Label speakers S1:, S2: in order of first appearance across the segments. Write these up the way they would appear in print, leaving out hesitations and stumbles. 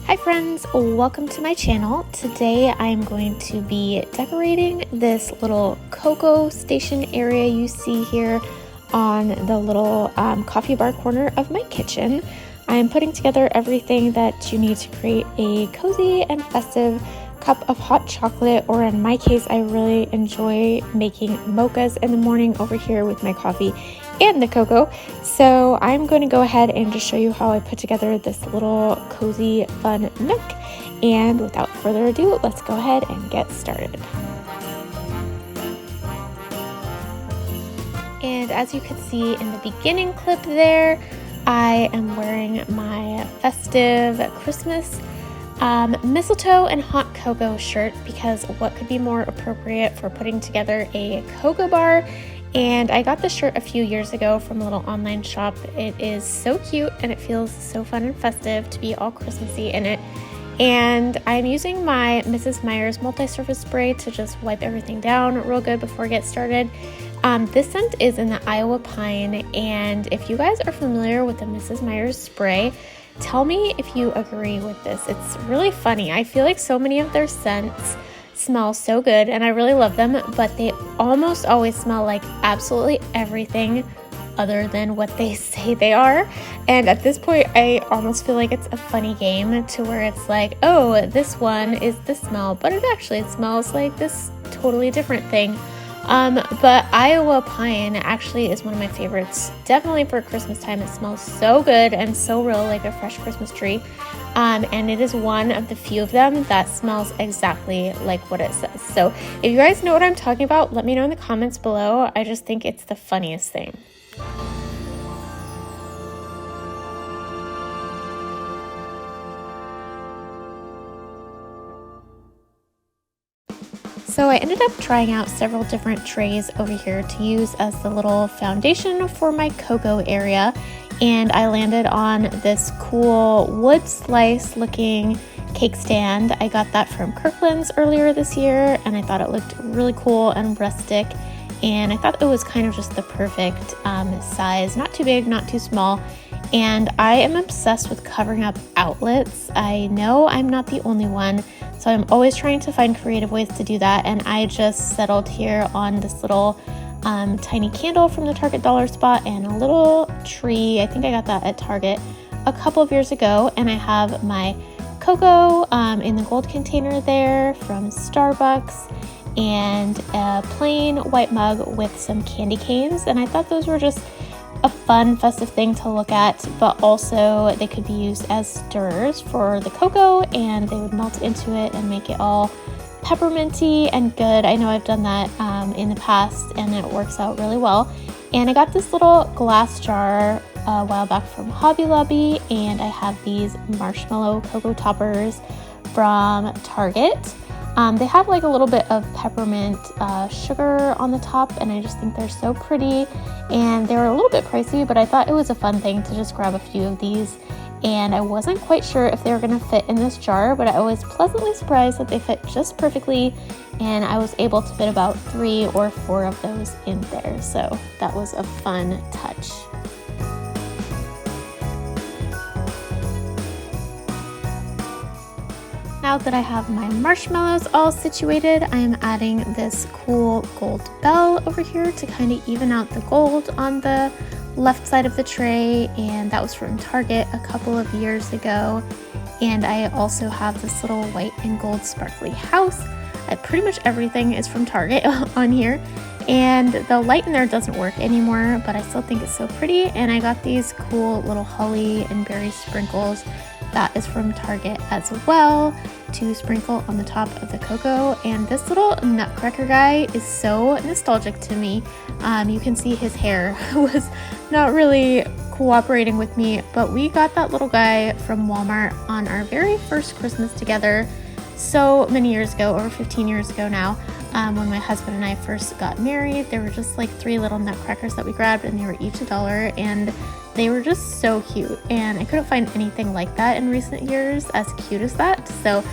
S1: Hi friends, welcome to my channel. Today I am going to be decorating this little cocoa station area you see here on the little coffee bar corner of my kitchen. I am putting together everything that you need to create a cozy and festive cup of hot chocolate, or in my case, I really enjoy making mochas in the morning over here with my coffee and the cocoa. So I'm going to go ahead and just show you how I put together this little cozy fun nook. And without further ado, let's go ahead and get started. And as you could see in the beginning clip there, I am wearing my festive Christmas mistletoe and hot cocoa shirt, because what could be more appropriate for putting together a cocoa bar. And I got this shirt a few years ago from a little online shop. It is so cute and it feels so fun and festive to be all Christmassy in it. And I'm using my Mrs. Meyer's multi-surface spray to just wipe everything down real good before I get started. This scent is in the Iowa Pine, and if you guys are familiar with the Mrs. Meyer's spray, tell me if you agree with this. It's really funny. I feel like so many of their scents smell so good and I really love them, but they almost always smell like absolutely everything other than what they say they are. And at this point, I almost feel like it's a funny game to where it's like, oh, this one is this smell, but it actually smells like this totally different thing. But Iowa Pine actually is one of my favorites, definitely for Christmas time. It smells so good and so real, like a fresh Christmas tree. And it is one of the few of them that smells exactly like what it says. So if you guys know what I'm talking about, let me know in the comments below. I just think it's the funniest thing. So I ended up trying out several different trays over here to use as the little foundation for my cocoa area, and I landed on this cool wood slice looking cake stand. I got that from Kirkland's earlier this year, and I thought it looked really cool and rustic, and I thought it was kind of just the perfect size, not too big, not too small. And I am obsessed with covering up outlets. I know I'm not the only one, so I'm always trying to find creative ways to do that. And I just settled here on this little tiny candle from the Target dollar spot and a little tree. I think I got that at Target a couple of years ago. And I have my cocoa in the gold container there from Starbucks, and a plain white mug with some candy canes. And I thought those were just a fun festive thing to look at, but also they could be used as stirrers for the cocoa, and they would melt into it and make it all pepperminty and good. I know I've done that in the past and it works out really well. And I got this little glass jar a while back from Hobby Lobby, and I have these marshmallow cocoa toppers from Target. They have like a little bit of peppermint sugar on the top, and I just think they're so pretty. And they were a little bit pricey, but I thought it was a fun thing to just grab a few of these. And I wasn't quite sure if they were going to fit in this jar, but I was pleasantly surprised that they fit just perfectly. And I was able to fit about 3 or 4 of those in there. So that was a fun touch. Now that I have my marshmallows all situated, I am adding this cool gold bell over here to kind of even out the gold on the left side of the tray, and that was from Target a couple of years ago. And I also have this little white and gold sparkly house. Pretty much everything is from Target on here, and the light in there doesn't work anymore, but I still think it's so pretty. And I got these cool little holly and berry sprinkles. That is from Target as well, to sprinkle on the top of the cocoa. And this little nutcracker guy is so nostalgic to me. You can see his hair was not really cooperating with me, but we got that little guy from Walmart on our very first Christmas together so many years ago, over 15 years ago now. When my husband and I first got married, there were just like 3 little nutcrackers that we grabbed, and they were each $1, and they were just so cute. And I couldn't find anything like that in recent years as cute as that. So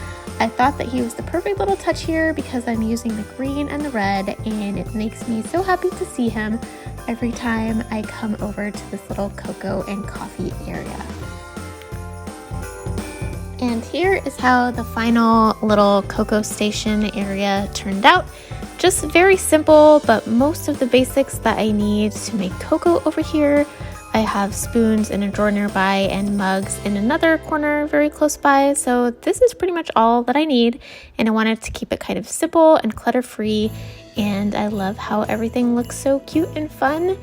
S1: I thought that he was the perfect little touch here, because I'm using the green and the red, and it makes me so happy to see him every time I come over to this little cocoa and coffee area. And here is how the final little cocoa station area turned out. Just very simple, but most of the basics that I need to make cocoa over here. I have spoons in a drawer nearby and mugs in another corner very close by. So this is pretty much all that I need. And I wanted to keep it kind of simple and clutter-free. And I love how everything looks so cute and fun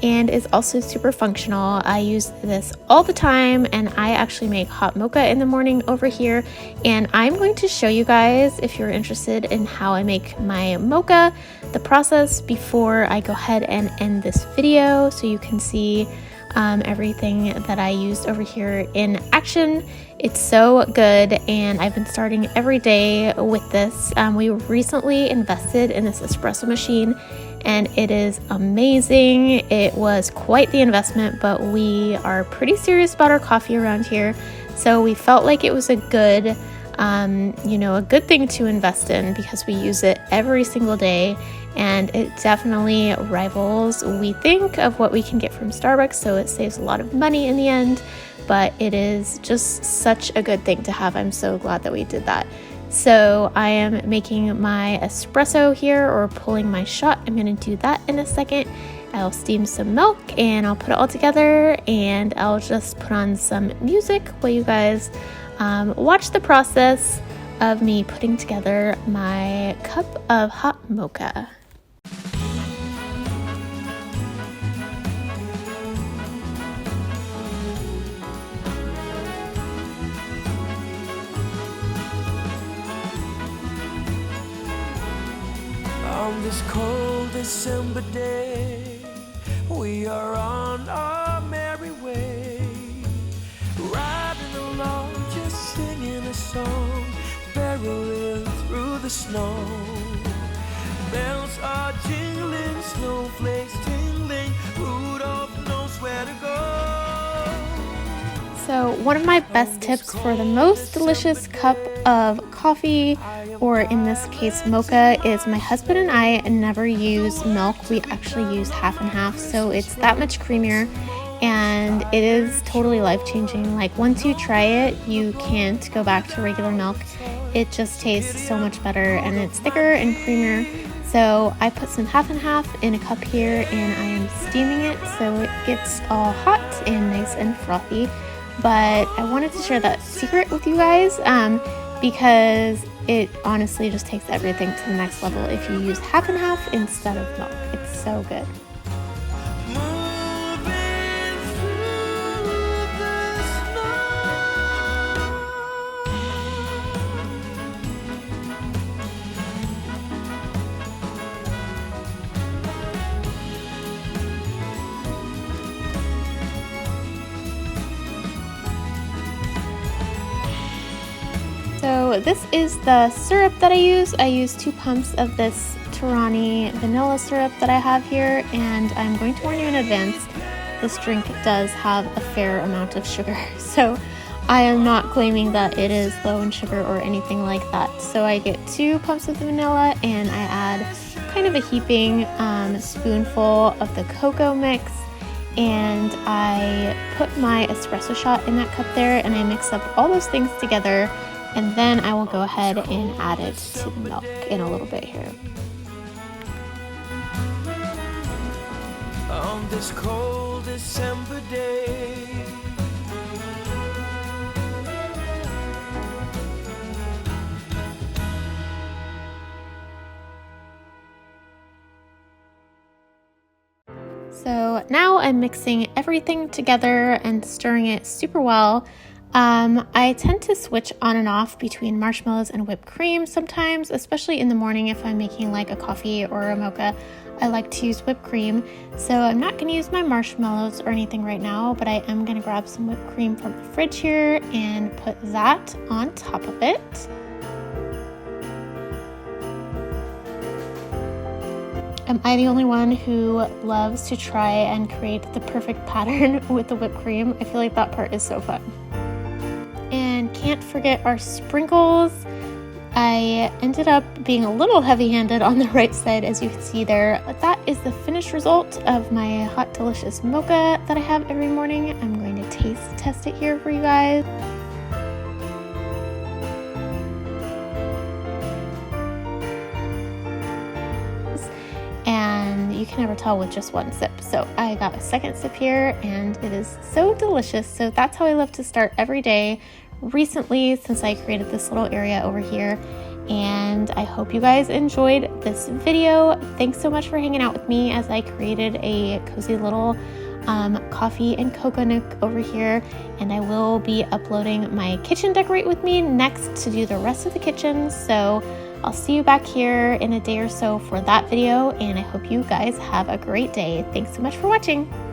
S1: and is also super functional. I use this all the time, and I actually make hot mocha in the morning over here. And I'm going to show you guys, if you're interested in how I make my mocha, the process before I go ahead and end this video so you can see everything that I used over here in action. It's so good, and I've been starting every day with this. We recently invested in this espresso machine, and it is amazing. It was quite the investment, but we are pretty serious about our coffee around here, so we felt like it was a good a good thing to invest in because we use it every single day, and it definitely rivals, we think, of what we can get from Starbucks, so it saves a lot of money in the end, but it is just such a good thing to have. I'm so glad that we did that. So I am making my espresso here, or pulling my shot. I'm going to do that in a second. I'll steam some milk and I'll put it all together, and I'll just put on some music while you guys watch the process of me putting together my cup of hot mocha.
S2: On this cold December day, we are on our merry way, riding along, just singing a song, barreling through the snow. Bells are jingling, snowflakes tingling, Rudolph knows where to go.
S1: So one of my best tips for the most delicious cup of coffee, or in this case mocha, is my husband and I never use milk. We actually use half and half, so it's that much creamier, and it is totally life-changing. Like, once you try it, you can't go back to regular milk. It just tastes so much better, and it's thicker and creamier. So I put some half and half in a cup here, and I am steaming it so it gets all hot and nice and frothy. But I wanted to share that secret with you guys because it honestly just takes everything to the next level if you use half and half instead of milk. It's so good. So this is the syrup that I use. I use 2 pumps of this Torani vanilla syrup that I have here, and I'm going to warn you in advance, this drink does have a fair amount of sugar. So I am not claiming that it is low in sugar or anything like that. So I get 2 pumps of the vanilla, and I add kind of a heaping spoonful of the cocoa mix, and I put my espresso shot in that cup there, and I mix up all those things together. And then I will go ahead and add it to the milk in a little bit here.
S2: On this cold December day,
S1: so now I'm mixing everything together and stirring it super well. I tend to switch on and off between marshmallows and whipped cream sometimes, especially in the morning if I'm making like a coffee or a mocha. I like to use whipped cream, so I'm not going to use my marshmallows or anything right now, but I am going to grab some whipped cream from the fridge here and put that on top of it. Am I the only one who loves to try and create the perfect pattern with the whipped cream? I feel like that part is so fun. And can't forget our sprinkles. I ended up being a little heavy-handed on the right side, as you can see there, but that is the finished result of my hot delicious mocha that I have every morning. I'm going to taste test it here for you guys. can never tell with just one sip. So I got a second sip here and it is so delicious. So that's how I love to start every day recently since I created this little area over here. And I hope you guys enjoyed this video. Thanks so much for hanging out with me as I created a cozy little coffee and cocoa nook over here, and I will be uploading my kitchen decorate with me next to do the rest of the kitchen. So I'll see you back here in a day or so for that video, and I hope you guys have a great day. Thanks so much for watching.